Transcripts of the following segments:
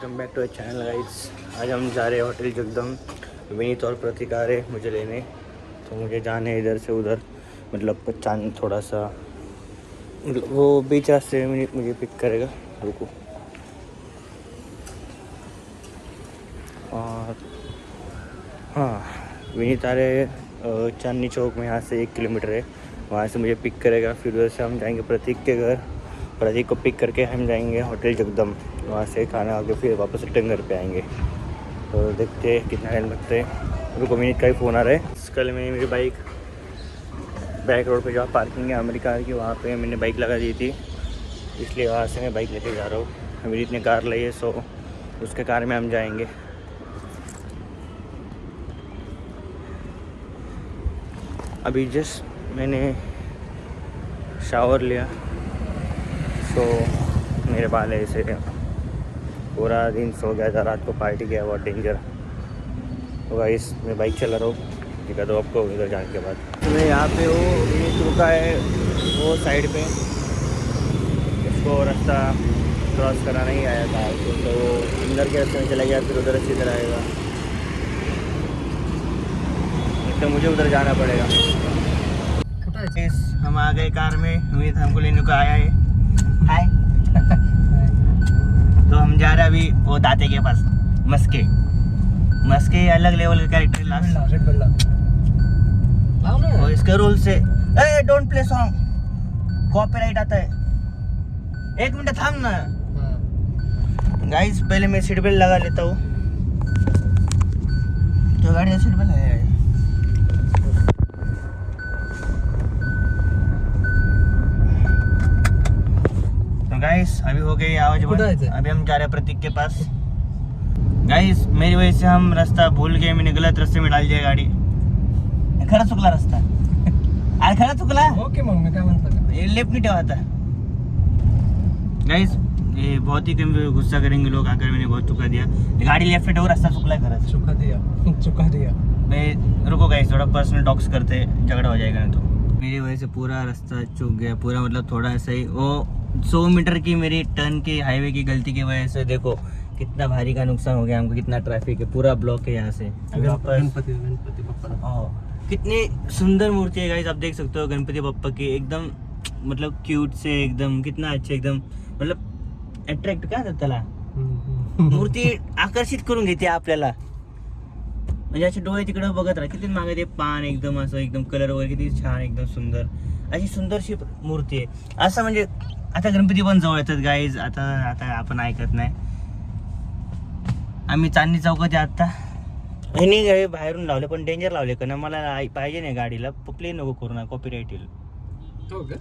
Welcome back to channel guys. आज हम जा रहे हैं होटल जगदम। विनीत और प्रतीक आ रहे मुझे लेने, तो मुझे जाना है इधर से उधर, मतलब चांद थोड़ा सा वो बीच रास्ते में मुझे पिक करेगा। रुको। और हाँ, विनीत आ रहे चांदनी चौक में, यहाँ से 1 किलोमीटर है, वहाँ से मुझे पिक करेगा। फिर उधर से हम जाएंगे प्रतीक के घर, प्रतीक को पिक करके हम जाएंगे होटल जगदम, वहाँ से खाना खा के फिर वापस रिटर्न घर पे आएंगे। तो देखते हैं कितना टाइम लगता है। रुको, विनीत का ही फ़ोन आ रहा है। कल मैंने मेरी बाइक बैक रोड पे जहाँ पार्किंग है अमेरिका की, वहाँ पे मैंने बाइक लगा दी थी, इसलिए वहाँ से मैं बाइक लेके जा रहा हूँ। विनीत ने कार ली है, सो उसके कार में हम जाएंगे। अभी जस्ट मैंने शावर लिया, सो मेरे बाल ऐसे पूरा दिन सो गया था, रात को पार्टी किया, बहुत डेंजर। तो गाइस मैं बाइक चला रहा हूँ, दिखा दो आपको इधर जाने के बाद। तो मैं यहाँ पे वो विनीत रुका है वो साइड पे, इसको रास्ता क्रॉस कराना ही आया था, तो वो अंदर के रास्ते में चला गया, फिर उधर से इधर आएगा, तो मुझे उधर जाना पड़ेगा। हम आ गए कार में, विनीत हमको लेने को आया है। हाय। तो हम जा रहे हैं अभी वो दाते के पास, मस्के अलग लेवल का कैरेक्टर और इसके rule say don't play song, copyright आता है। 1 मिनट थाम ना गाइस, पहले मैं सीट बेल्ट लगा लेता हूँ। तो गाड़ी का सीट बेल्ट है। गाइस अभी हो गई आवाज बंद। अभी हम जा रहे हैं प्रतीक के पास। गाइस मेरी वजह से हम रास्ता भूल गए, मैंने गलत रास्ते में डाल दिया गाड़ी। खरा चुकला रास्ता अरे खरा चुकला ओके, मग मी काय म्हणतो ये लेफ्ट नहीं ठेवाता। गाइस ये बहुत ही कम गुस्सा करेंगे लोग अगर मैंने बहुत चुका दिया। गाड़ी लेफ्ट है, रास्ता चुकला है, खरा चुका दिया। मैं रुको गाइस, थोड़ा पर्सनल टॉक्स करते, झगड़ा हो जाएगा नहीं तो। मेरी वजह से पूरा रास्ता चुक गया, पूरा मतलब थोड़ा ऐसा ही वो 100 मीटर की मेरी टर्न की हाईवे की गलती की वजह से देखो कितना भारी का नुकसान हो गया हमको, कितना ट्रैफिक है, पूरा ब्लॉक है यहाँ से। गणपति बप्पा कितनी सुंदर मूर्ति है गाइस, आप देख सकते हो गणपति बप्पा की, एकदम मतलब क्यूट से, एकदम कितना अच्छे, एकदम मतलब अट्रॅक्ट काय म्हणतात त्याला, मूर्ती आकर्षित करून घेते आपल्याला, म्हणजे असे डोळे तिकडे बघत राहा, किती मागे ते पान एकदम असं एकदम कलर वगैरे किती छान, एकदम सुंदर अशी सुंदरशी मूर्ती आहे। असं म्हणजे आता गणपती पण जवळ येतात गाईज, आता आपण ऐकत नाही। आम्ही चांदणी चौकात आता नाही गाडी बाहेरून लावले, पण डेंजर लावले का ना, मला पाहिजे नाही गाडीला, प्ले नको करू ना, कॉपीराइट येईल।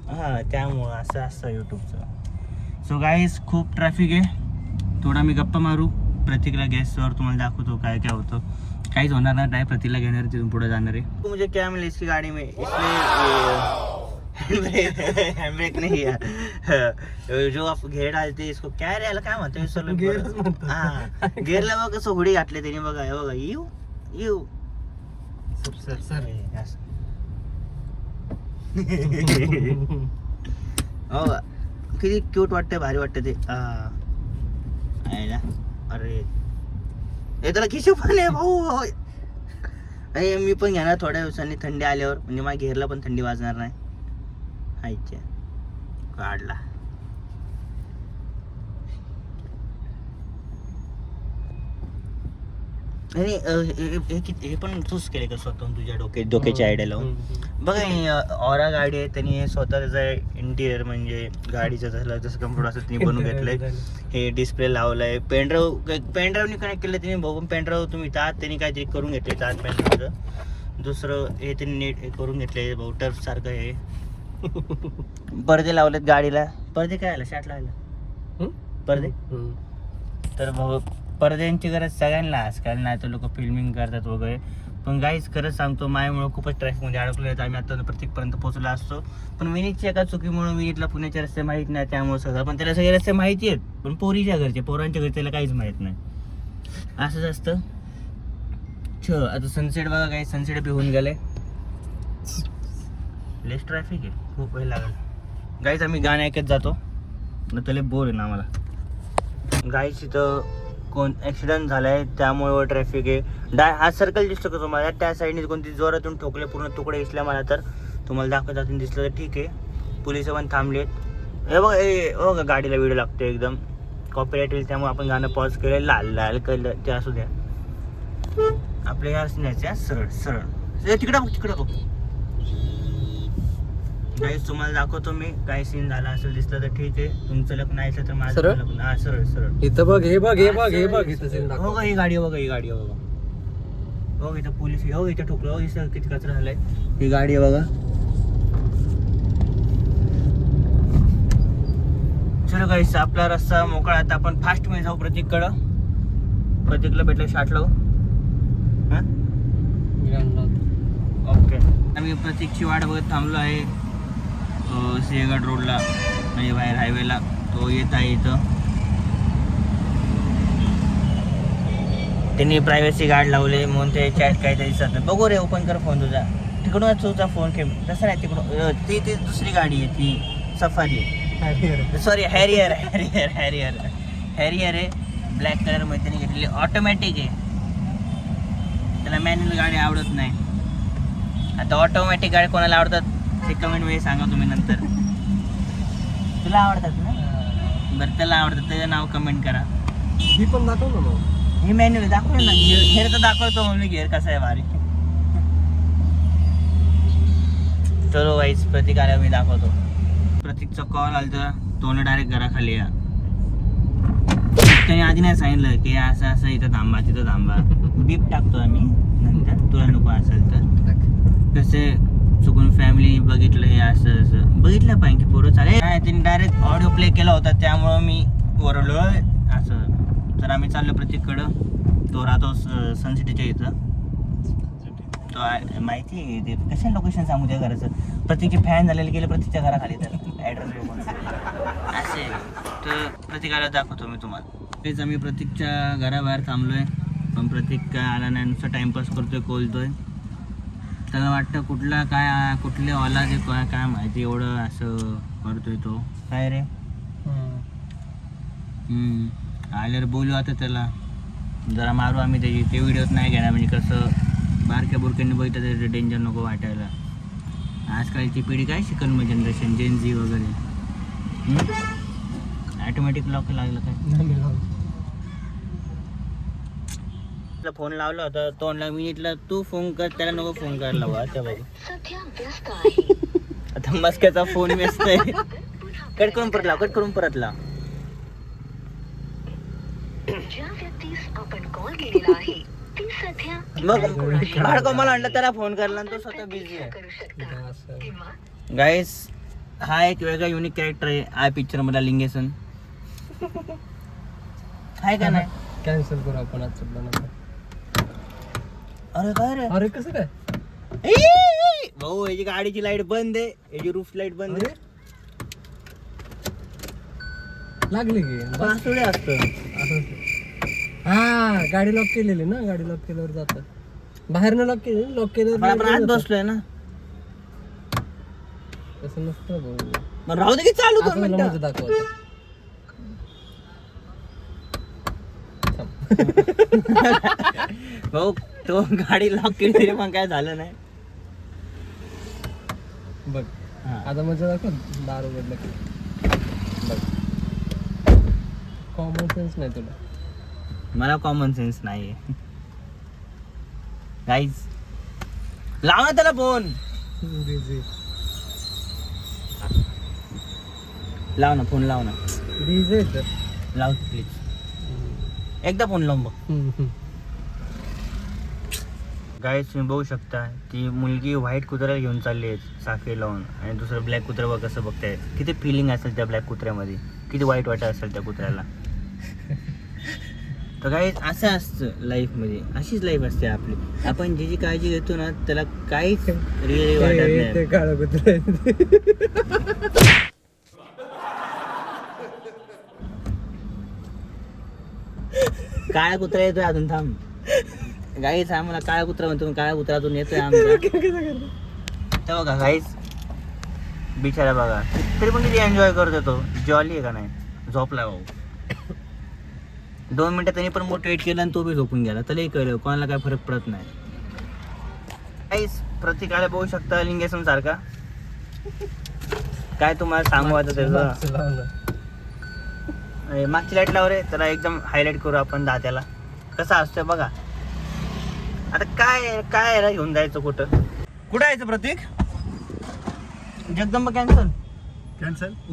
हां त्यामुळं असं असतं यूट्यूबचं। सो गाईज खूप ट्रॅफिक आहे, थोडा मी गप्पा मारू, प्रतीकला गॅसवर तुम्हाला दाखवतो काय क्या होतं। काहीच होणार नाही, प्रतीकला घेणार तिथून पुढे जाणार आहे। मुझे क्या मिले इसकी गाड़ी में, इसमें हैंडब्रेक नहीं है, जो आप घेर डालते इसको काय रे काय म्हणतो, हा घेरला बघ कसं हुडी घातले त्याने, बघा बघा यू यू सर हो किती क्यूट वाटते, भारी वाटते ते। आहे ना, अरे हे त्याला खिशू पण आहे भाऊ, अरे मी पण घेणार थोड्या दिवसांनी, थंडी आल्यावर, म्हणजे माझ्या घेरला पण थंडी वाजणार नाही। हायच्या काढला आणि हे पण तूच केले का स्वतःहून तुझ्या डोक्याची आयडिया लावून? बघा ऑरा गाडी आहे, त्यांनी स्वतः त्याचा इंटिरियर म्हणजे गाडीचं झालं जसं कम्फर्ट असं त्यांनी बनवून घेतलंय, हे डिस्प्ले लावलाय, पेनड्राईव्हनी कनेक्ट केलं त्यांनी, बघून पेनड्राईव्ह तुम्ही तात त्यांनी काहीतरी करून घेतले तात पेनड्राईव्हचं। दुसरं हे त्यांनी नेट हे करून घेतले भाऊ, टर्फ सारखं हे पडदे लावलेत गाडीला। पडदे काय आला शाट लावला पडदे, तर भाऊ पडद्यांची गरज सगळ्यांना आजकाल, नाही तर लोक फिल्मिंग करतात वगैरे। पण गाईज खरंच सांगतो, माझ्यामुळे खूपच ट्रॅफिकमध्ये अडकलो आहेत आम्ही, आता प्रत्येकपर्यंत पोहोचला असतो, पण विनीतच्या एका चुकीमुळे विनीतला पुण्याचे रस्ते माहीत नाही, त्यामुळे सगळं, पण त्याला सगळे रस्ते माहिती आहेत, पण पोरांच्या घरचे त्याला काहीच माहीत नाही, असंच असतं। आता सनसेट बघा, काही सनसेट बी होऊन गेले, लेस ट्रॅफिक आहे, खूप वेळ लागेल गाईज। आम्ही गाणे ऐकत जातो, न त्याला बोर आहे ना आम्हाला गाईज। इथं कोण ॲक्सिडेंट झालाय त्यामुळे ट्रॅफिक आहे. हा सर्कल दिसतो का तुम्हाला? त्या साईडने कोणती जोरातून ठोकले, पूर्ण तुकडे दिसले मला तर. तुम्हाला दाखवतात दिसलं तर ठीक आहे. पोलिस पण थांबलेत. हे बघा गाडीला व्हिडिओ लागतो एकदम कॉपीराइट येईल, त्यामुळे आपण गाणं पॉज केलं. लाल लाल कलर ते असू द्या. आपल्या ह्या असण्याच्या सरळ सरळ तिकडं बघ. गाईस तुम्हाला दाखवतो मी काय सीन झाला असेल. दिसलं तर ठीक आहे. तुमचं लग्न आहे तर माझं लग्न. हा सरळ इथं बघ, हे बघ इथं सीन दाखव. हो का, ही गाडी बघा. हो इथं पोलीस. हो इथं ठोकलं. हो इथं किती कचरा झालाय. ही गाडी आहे बघा. चलो गाईस आपला रस्ता मोकळा. आता आपण फास्ट मध्ये जाऊ प्रतीकला भेटलं शाट लावू. ओके, आम्ही प्रतीकची वाट बघत थांबलो आहे सिंहगड रोडला, म्हणजे बाहेर हायवेला. तो येत आहे इथं. त्यांनी प्रायव्हसी गार्ड लावले म्हणून ते चॅट काहीतरी दिसत नाही. बघू रे, ओपन कर फोन तुझा. तिकडूनच तुझा फोन केम तसं नाही. तिकडून ती दुसरी गाडी आहे, ती सफारी. सॉरी हॅरियर आहे. ब्लॅक कलर मध्ये त्यांनी घेतलेली. ऑटोमॅटिक आहे. त्याला मॅन्युअल गाडी आवडत नाही. आता ऑटोमॅटिक गाडी कोणाला आवडतात ते कमेंट मध्ये सांगा तुम्ही नंतर. तुला आवडतात ना? बरं, त्याला आवडतात त्याचं नाव कमेंट करा. ही पण दाखव ना मग. ही मॅन्युअल दाखवलं ना. घेर तर दाखवतो म्हणून घेर कसा आहे भारी. चलो वाईस प्रतीक आल्यावर मी दाखवतो. प्रतीकचा कॉल आला, तो डायरेक्ट घराखाली या. त्याने आधी नाही सांगितलं की असं इथं थांबा तिथं थांबा. बीप टाकतो आम्ही नंतर, तुला नको असेल तर. कसे चुकून फॅमिली बघितलं हे असं बघितलं पाहिजे की पोरं चालेल. त्यांनी डायरेक्ट ऑडिओ प्ले केला होता त्यामुळं मी ओरडलो असं. तर आम्ही चाललो प्रतीककडं. तो राहतो सनसिटीच्या इथं. तो माहिती आहे ते कसं लोकेशन सांगू त्या घराचं. प्रतीकचे फॅन झालेले गेले प्रतीकच्या घराखाली, तर ॲड्रेस बघून असे. तर प्रतीकाला दाखवतो मी तुम्हाला. तेच आम्ही प्रतीकच्या घराबाहेर थांबलोय, पण प्रतीक काय आला नाही. नुसतं टाइमपास करतोय, कोलतोय. त्याला वाटतं कुठले ऑला जे काय माहिती एवढं असं करतोय तो. काय रे आल्यावर बोलू आता त्याला. जरा मारू आम्ही त्याची. ते व्हिडिओत नाही घेणार, म्हणजे कसं बारक्या बुरक्यांनी बघितलं तर डेंजर नको वाटायला. आजकालची पिढी काय शिकल मग, जनरेशन जेनझी वगैरे. ऑटोमॅटिक लॉक लागलं काय? फोन लावला होता तोंडला मिनिटला. तू फोन कर, त्याला नको फोन करायला लावा. आता बघ आता मस्क्याचा फोन व्यस्त आहे. कट करून परत लाव. मग भाडको मला म्हणलं त्याला फोन करला, तो स्वतः बिझी आहे. गाईस हा एक वेगळा युनिक कॅरेक्टर आहे आय पिक्चर मधला लिंगेसन. आहे का नाही? कॅन्सल करू आपण आजचं. अरे काय रे, अरे कसं काय भाऊ? याची गाडीची लाईट बंद आहे, याची रूफ लाईट बंद आहे. लागली की थोडे असतं. हा गाडी लॉक केलेली ना. गाडी लॉक केल्यावर जातं. बाहेरनं लॉक केल्यावर आपण आत बसलोय ना. तसं नसतं भाऊ. मग राहू दे की चालू दोन मिनिटं. दाखवतो. भाऊ तो गाडी लॉक केली तरी पण काय झालं नाही. बघ आता मजा दाखव. दार उघडलं की बघ. कॉमन सेन्स नाही तुला. मला कॉमन सेन्स नाहीये. गाईज लाव ना त्याला फोन. लाव ना फोन, लाव ना. लाव प्लीज. एकदा फोन लावून बघ. गाईज तुम्ही बघू शकता ती मुलगी व्हाईट कुत्र्याला घेऊन चालली आहे साखळी लावून, आणि दुसरं ब्लॅक कुत्रा बघ कसं बघताय. किती फिलिंग असेल त्या ब्लॅक कुत्र्यामध्ये, किती वाईट वाटत असेल त्या कुत्र्याला. तर गाईज असं असतं लाईफमध्ये, अशीच लाईफ असते आपली. आपण जी काळजी घेतो ना त्याला काहीच रिअली वाटत नाही. काळं कुत्रा काळा कुत्रा येतोय अजून. थांब गाईज, आम्हाला काळा कुत्रा म्हणतो. काळा कुत्रा अजून येतोय आमचा. तर बघा गाईज बिचारा बघा तरी पण किती एन्जॉय करतो तो. जॉली आहे का नाही? झोपला भाऊ. 2 मिनिटं त्यांनी पण मोटिवेट केलं आणि तो बी झोपून गेला. त्यालाही कळलं कोणाला काय फरक पडत नाही. काहीच प्रतीकाला बघू शकता लिंगेसन सारखा. काय तुम्हाला सांगू आता त्याचं. मागची लाईट लाव रे, त्याला एकदम हायलाईट करू आपण दात्याला. कसा असतोय बघा. आता काय काय याला घेऊन जायचं कुठं यायचं प्रतीक? जगदंबा कॅन्सल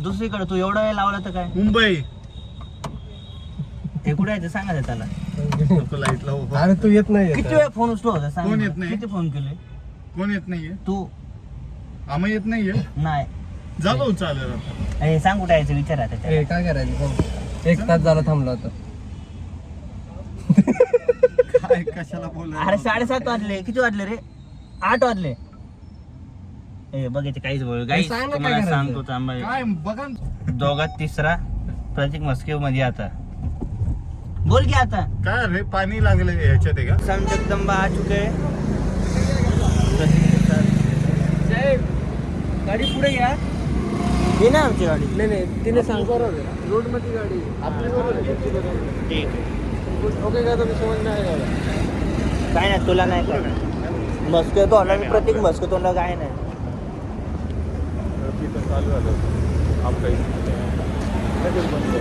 दुसरीकडे. तू एवढा वेळ लावला तर काय? मुंबई. हे कुठे यायचं सांगा त्याला. लाईट लाव. अरे तू येत नाही किती वेळ फोन उचलो होता सांग. कोण येत नाही? किती फोन केले? कोण येत नाहीये? तू आम्ही येत नाहीये. नाही. जातो चालेल आता. हे सांग कुठे यायचं विचार आता त्याला. काय करायचं सांग. 1 तास झाला थांबलो होता. काय कशाला बोलायला? अरे 7:30 वाजले. किती वाजले रे? 8 वाजले. ए बघायचे काहीच बोल. गाईस सांग ना काय तुम्हाला करायचं. सांगतो थांबा. काय बघा ना. दोघात तिसरा प्रतीक मस्के मध्ये आता. बोल की आता. काय रे पाणी लागले ह्याच्यात आहे का? सम जगदंबा आ चुके. गाडी पुढे घ्या. ये ना आमची गाडी. नाही तिने सांग रोड मध्ये गाडी आपली बरोबर. ठीक आहे. ओके का तुम्ही समज नाही आला. काय नाही तुला नाही काय मस्के तोंडा. मी प्रतीक मस्के तोंडा काय नाही. चालू झालं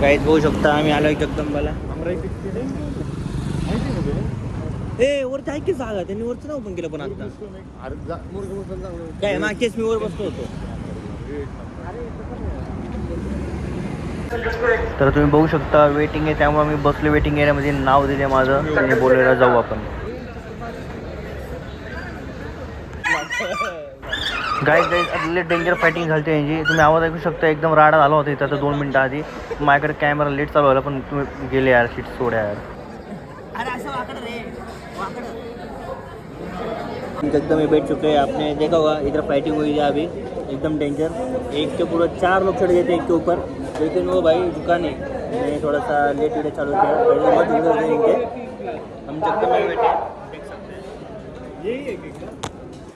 काहीच बघू शकता आम्ही आलोय जगदंबाला. ए वरती आहे की जागा. त्यांनी वरचं नाव ओपन केलं पण आता. काय मागचेच मी वर बसलो होतो. तर तुम्ही बघू शकता वेटिंग आहे, त्यामुळे मी बसलो वेटिंग एरियामध्ये. नाव दिले माझं आणि बोलायला जाऊ आपण. गाईज लेट डेंजर फायटिंग झाली यांची. तुम्ही आवाज ऐकू शकता. एकदम राडा झाला होता इथं. आता 2 मिनिटं आधी माझ्याकडे कॅमेरा लेट चालू झाला पण तुम्ही गेले यार. सीट सोड्या यार. अरे असं वाकड रे वाकड. एकदम ये बैठ चुके हैं. आपने देखा होगा इधर फाइटिंग हुई है अभी. एकदम डेंजर. एक के पूरा 4 लोग चढ़ गए थे एक के ऊपर, लेकिन वो भाई झुका नहीं. मैंने थोड़ा सा लेट वीडियो चालू किया. पहले बहुत झुक रहे थे. हम जगदम में बैठे देख सकते हैं. यही है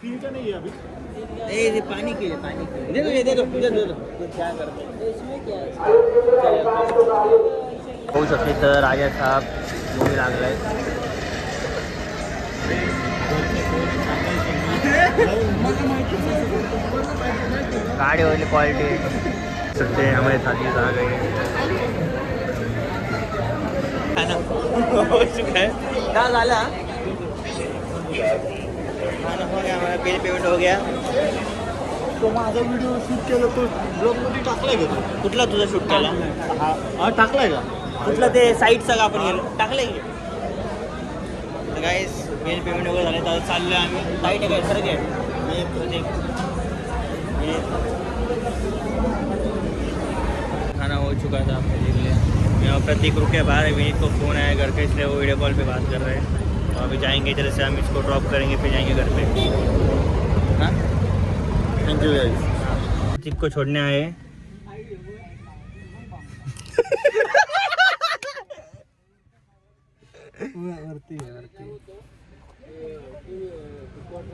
तीन का नहीं है अभी. ये पानी के दे दो क्या करते हैं इसमें क्या है. होऊ शकते तर राजा साहेब मूवी लागलाय. गाड़ी वाली क्वालिटी सकते हैं हमारे साथ ही आ गई हो चुका है. क्या झाला खाना हो गया हमारा. बिल पेमेंट हो गया. तो माझा व्हिडिओ शूट केला तो ब्लॉग मध्ये टाकलाय का तू? कुठला तुझा शूट केला? हा टाकलाय का? कुठला ते साईडचा का आपण गेलो टाकलं की. तर गाईस बिल पेमेंट वगैरे झाले तर चाललो आहे आम्ही. लाईट आहे काय खरं काय. खाना हो चुका था आपने देख लिया. यहाँ प्रतीक रुके बाहर. विनीत को फ़ोन आया घर का, इसलिए वो वीडियो कॉल पे बात कर रहे हैं. तो अभी जाएंगे इधर से हम इसको ड्रॉप करेंगे फिर जाएंगे घर पे. हाँ थँक यू गाईज. प्रतीक को छोड़ने आए.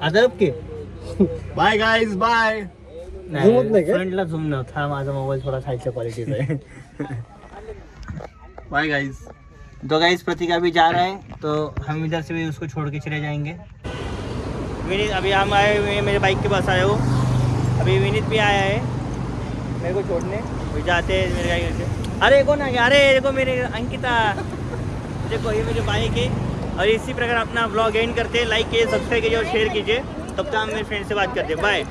अदब के बाय गाईज बाय. झूमत नाही का? फ्रंटला झूम नव्हता. माझा मोबाईल थोडा खालच्या क्वालिटीचा है. Bye guys. तो गाइस प्रतीक अभी जा रहा है तो हम इधर से भी उसको छोड़ के चले जाएंगे. विनीत अभी हम आए हुए हैं, मेरे बाइक के पास आए हो. अभी विनीत भी आया है मेरे को छोड़ने. वो जाते हैं मेरे गाड़ी से. अरे कौन आ गया? अरे देखो मेरे अंकिता. देखो ये मेरे बाइक है. और इसी प्रकार अपना ब्लॉग एंड करते हैं. लाइक कीजिए, सब्सक्राइब कीजिए और शेयर कीजिए. तब तक हम मेरे फ्रेंड से बात करते हैं. बाय.